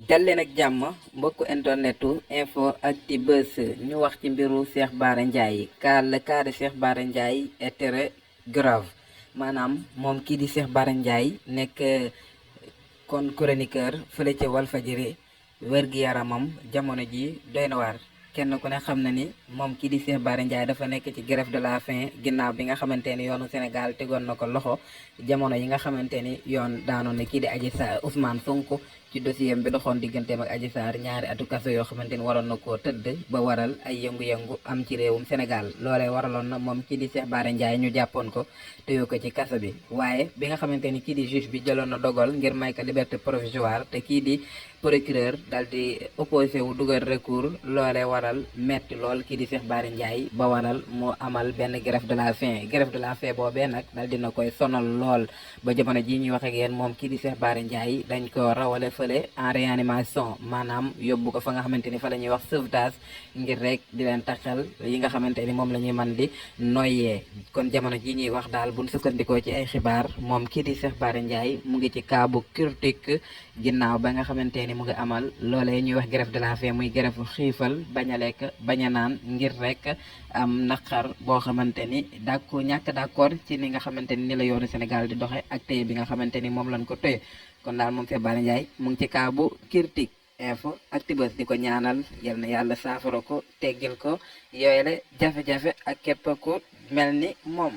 dal leen ak jàmm mbokku internetu info Actubuzz ñu wax ci mbiru Cheikh Bara Ndiaye le cas de Cheikh Bara Ndiaye est très grave maanaam moom kii di Cheikh Bara Ndiaye nekk kon chroniqueur fële ca Walfadjri wér-gi-yaramam jamono ji doy na waar kenn ku ne xam na ni moom kii di Cheikh Bara Ndiaye dafa nekk ci grève de la faim ginnaaw bi nga xamante ni yoonu Sénégal tegoon na ko loxo jamono yi nga xamante ni yoon daanoon na kii di Adji Sarr Ousmane Sonko ci dossier bi doxoon digganteem ak Adji Sarr ñaari atu kaso yoo xamante ni waroon na koo tëdd ba waral ay yëngu-yëngu am ci réewum Sénégal loolee waraloon na moom kii di Cheikh Bara Ndiaye ñu jàppoon ko téye ko ci kaso bi waaye bi nga xamante ni kii di juge bi jëloon na dogal ngir may ko liberté provisoire te kii di procureur daal di opposé wu dugal recours loolee waral metti lool kii di Cheikh Bara Ndiaye ba waral mu amal benn grève de la faim boobee nag daal dina koy sonal lool ba jamono ji ñuy wax ak yéen moom kii di Cheikh Bara Ndiaye dañ ko rawale fële en réanimation maanaam yóbbu ko fa nga xamante ni fa la ñuy wax sauvetage ngir rek di leen taxal yi nga xamante ni moom la ñuy mën di noyyee kon jamono ji ñuy wax daal buñ sukkandikoo ci ay xibaar moom kii di Cheikh Bara Ndiaye mu ngi ci cas bu critique ginnaaw ba nga xamante ni mu ngi amal loolee ñuy wax grève de la faim muy grève xiifal bañ a lekk bañ a naan ngir rek am naqar boo xamante ni ñàkk d'accord ci ni nga xamante ni la yoonu Sénégal di doxe ak téye bi nga xamante ni moom lañ ko téye kon daal moom Cheikh Bara Ndiaye mu ngi ci cas bu critique info Actubuzz di ko ñaanal yal na yàlla saafara ko teggil ko yooyale jafe-jafe ak képp ku mel ni moom